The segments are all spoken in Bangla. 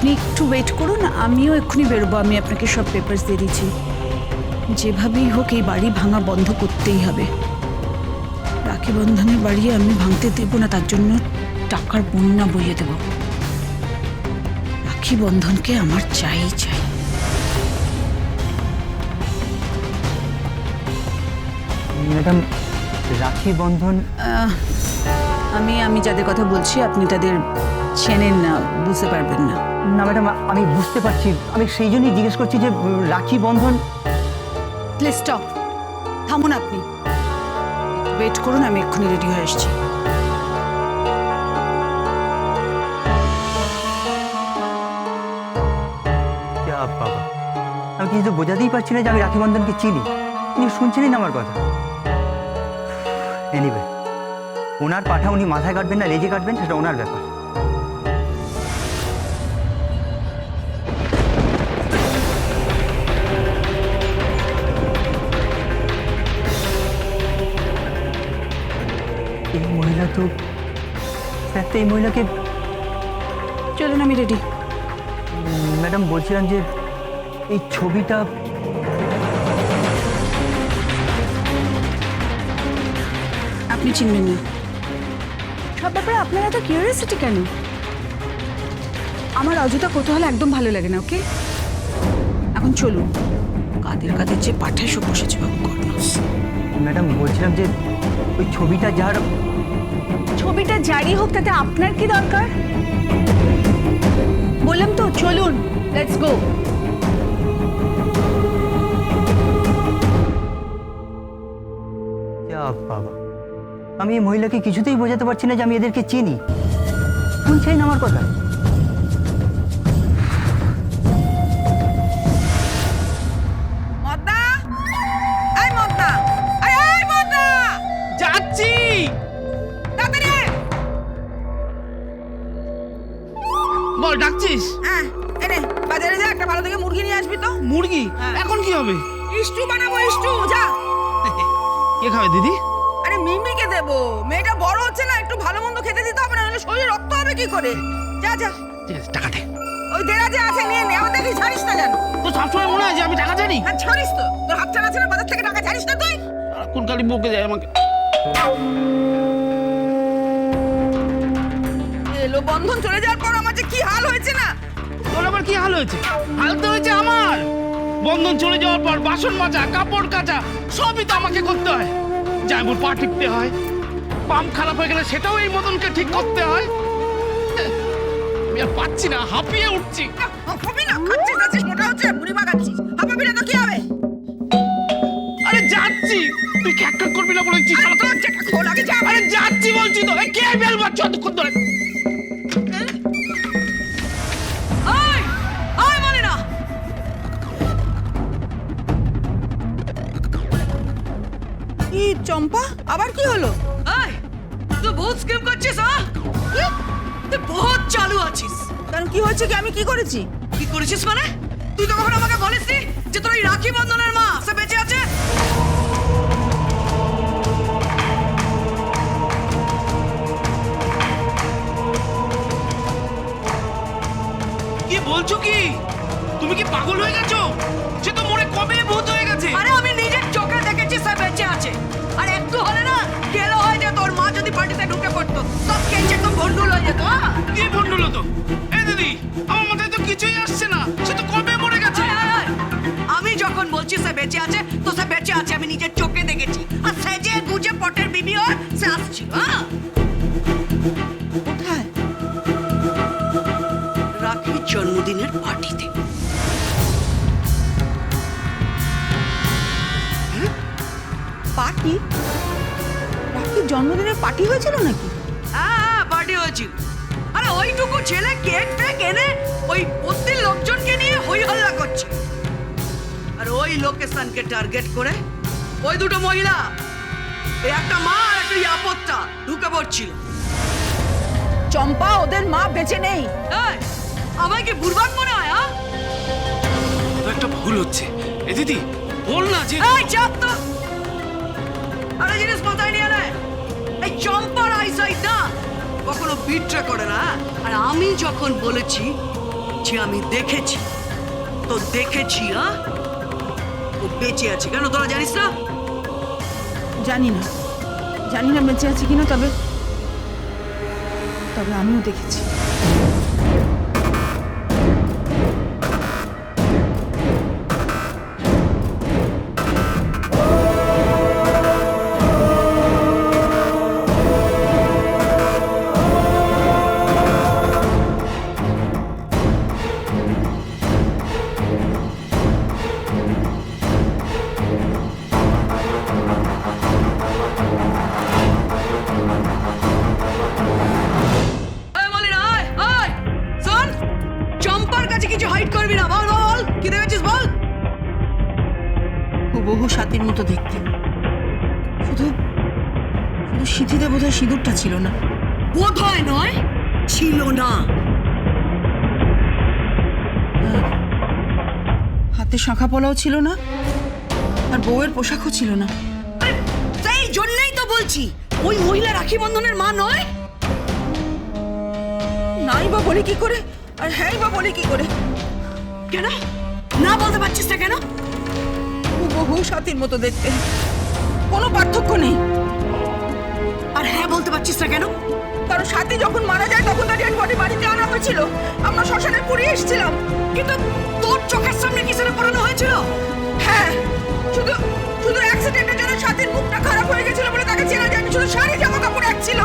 আপনি একটু ওয়েট করুন, আমিও এক্ষুনি বেরোবো। আমি আপনাকে সব পেপারস দিয়ে দিচ্ছি। যেভাবেই হোক এই বাড়ি ভাঙা বন্ধ করতেই হবে। রাখি বন্ধনের বাড়ি আমি ভাঙতে দেব না, তার জন্য টাকার বন্যা বইয়ে দেব। রাখি বন্ধনকে আমার চাই চাই। ম্যাডাম, রাখি বন্ধন আমি যাদের কথা বলছি আপনি তাদের চেনেন না, বুঝতে পারবেন না। না ম্যাডাম, আমি বুঝতে পারছি। আমি সেই জন্যই জিজ্ঞেস করছি যে রাখি বন্ধন। প্লিজ স্টপ, থামুন আপনি, ওয়েট করুন, আমি এক্ষুনি রেডি হয়ে আসছি। বাবা, আমি কিছু বোঝাতেই পারছি না যে আমি রাখি বন্ধনকে চিনি। উনি শুনছেনই না আমার কথা। এনিওয়ে, ওনার পাঠা উনি মাথায় কাটবেন না লেজে কাটবেন সেটা ওনার ব্যাপার। এই মহিলা তো এই মহিলাকে। চলুন, আমি রেডি। ম্যাডাম, বলছিলাম যে এই ছবিটা আপনি চিনবেন না। সব ব্যাপারে আপনার এত কিউরিয়াসিটি কেন? আমার অযথা কৌতূহল একদম ভালো লাগে না। ওকে, এখন চলুন। কাদের কাদের যে পাঠায় সব বসেছে বাবু কর্ণস। ম্যাডাম, বলছিলাম যে ওই ছবিটা ছবিটা জারি হোক, তাতে আপনার কি দরকার? বললাম তো চলুন, লেটস গো। বাবা, আমি এই মহিলাকে কিছুতেই বোঝাতে পারছি না যে আমি এদেরকে চিনি। শুনছেন আমার কথা? মদনা, এই মদনা, এই মদনা, যাচ্ছি। তাড়াতাড়ি আয়। বল, ডাকছিস? হ্যাঁ, এনে বাজারে যা, একটা ভালো থেকে মুরগি নিয়ে আসবি তো। মুরগি? হ্যাঁ। এখন কি হবে? স্টু বানাবো, স্টু। যা। কে খাবে দিদি? আরে মিমিকে দেবো, মেয়েটা বড় হচ্ছে না, একটু ভালো মন্দ খেতে দিতে হবে, না হলে শরীরে রক্ত হবে কি করে। যা যা, ঠিক আছে, টাকা দে। ওই দেরাজে আছে, নিয়ে নে। আমার দেখি ছাড়িস না যেন। তো সবসময় মনে হয় যে আমি টাকা জানি। হ্যাঁ, ছাড়িস তো। তোর হাত ছাড়া আছে না, বাজার থেকে টাকা ছাড়িস না তুই। কোন কালি বকে যায় আমাকে। এলো বন্ধন চলে যাওয়ার পর আমার যে কি হাল হয়েছে না। তোর আবার কি হাল হয়েছে? হাল তো হয়েছে আমার। বন্ধন চলে যাওয়ার পর বাসন মাজা, কাপড় কাচা সবই তো আমাকে করতে হয়। জামাইবুর পা টিপতে হয়, পাম্প খারাপ হয়ে গেলে সেটাও এই মদনকে ঠিক করতে হয়। আমি আর পাচ্ছি না, হাঁপিয়ে উঠছি। হবি না, খাচ্ছিস খাচ্ছিস, মোটা হচ্ছে, বুড়ি বাগাচ্ছিস। হাঁপাবি না তো কি হবে? আরে যাচ্ছি, তুই খ্যাক খ্যাক করবি না বলেছিস। আরে তোর যেটা খোল আগে যা। আরে যাচ্ছি বলছি তো। এই কে বেল বাচ্চা এতক্ষণ ধরে? ওই, ওই মানে না। কি চম্পা, আবার কি হলো? এই, তুই বহুত স্কিম করছিস, হ্যাঁ? তুই বহুত চালু আছিস। কারণ কি হয়েছে, কি আমি কি করেছি? কি করেছিস মানে? তুই তো কখনো আমাকে বলিসনি যে তোর এই রাখি বন্ধনের মা সে বেঁচে আছে? কি বলছো কি? তুমি কি পাগল হয়ে গেছো? সে তো মরে কবে ভূত হয়ে গেছে। আরে আমি নিজের চোখে দেখেছি সে বেঁচে আছে। আর একটু হলে না গেলো হয় যে তোর মা যদি পার্টিতে ঢুকে পড়তো, সব কেচে একদম ভন্ডুল হয়ে যেত। কি ভন্ডুল তো? এই দিদি, আমার মাথায় তো কিছুই আসছে না। সে তো কবে মরে গেছে। আমি যখন বলছি সে বেঁচে আছে, তো সে বেঁচে আছে, আমি নিজের চোখে দেখেছি। আর সেজে গুজে পটের বিবি হয় সে আসছিল। হ্যাঁ, কোথায়? রাখির জন্মদিনের পার্টিতে। পার্টি? রাখির জন্মদিনের পার্টি হয়েছিল নাকি? হ্যাঁ, পার্টি হয়েছিল। আরে ওইটুকু ছেলে কেক ফেক এনে ওই বস্তির লোকজনকে নিয়ে হই হল্লা করছে। আর ওই লোকেশনকে টার্গেট করে ওই দুটো মহিলা, এই একটা মা আর একটা ইয়াপত্তা ঢুকে পড়ছিল। চম্পা, ওদের মা বেঁচে নেই। এই, আমায় কি বুড়বাক মনে হয়? হ্যাঁ, একটা ভুল হচ্ছে। এ দিদি, বল না যে। এই চাপ তো। আরে জিনিস মাথায় নিয়ে নেয়। এই চম্পার আইসাইট না কখনো বিট্রে করে না। আর আমি যখন বলেছি বলছি আমি দেখেছি, তো দেখেছি। ও বেঁচে আছে কেন তোরা জানিস না? জানি না বেঁচে আছে কিনা, তবে আমিও দেখেছি। এই বলি না, আয় শোন, চম্পার কাছে কিছু হাইড করবি না। বল বল কি দেখেছিস বল। বহু সাথীর মতো দেখতে, শুধু সিঁথিতে বোধহয় সিঁদুরটা ছিল না। বোধহয় নয়, ছিল না। হাতে শাঁখা পলাও ছিল না, আর বউয়ের পোশাকও ছিল না। আরে, সেই জন্যই তো বলছি ওই মহিলা রাখি বন্ধনের মা নয়। নাই বা বলি কি করে, আর হ্যাঁ বা বলি কি করে? কেন না বলতে পারছিস না কেন? বহু সাথীর মতো দেখতে, কোনো পার্থক্য নেই। আর হ্যাঁ বলতে পারছিস না কেন? কারণ সাথী যখন মারা যায় তখন তার ডেড বডি বাড়িতে আনা হয়েছিল, আমরা শ্মশানে পুড়িয়ে এসেছিলাম। কিন্তু তোর চোখের সামনে কিসের পড়ানো হয়েছিল? হ্যাঁ, শুধু অ্যাক্সিডেন্টের জন্য সাথীর মুখটা খারাপ হয়ে গেছিল বলে তাকে চেনা যায়নি, শুধু শাড়ি জামা কাপড় এক ছিল।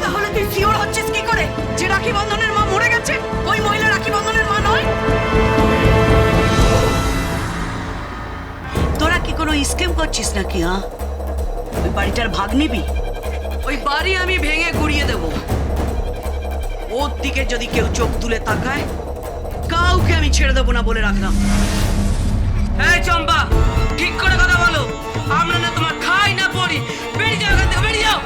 তাহলে তুই শিওর হচ্ছিস কি করে যে রাখি বন্ধনের মা মরে গেছে, ওই মহিলা রাখি বন্ধনের মা নয়? তোরা কি কোনো স্কিম করছিস নাকি? ওই বাড়িটার ভাগ নিবি? ওই বাড়ি আমি ভেঙে গুড়িয়ে দেব। ওর দিকে যদি কেউ চোখ তুলে তাকায়, কাউকে আমি ছেড়ে দেবো না বলে রাখলাম। এই চম্পা, ঠিক করে কথা বলো। আমরা না তোমার খাই না পড়ি। বেরিয়ে যাও এখান থেকে, বেরিয়ে যাও।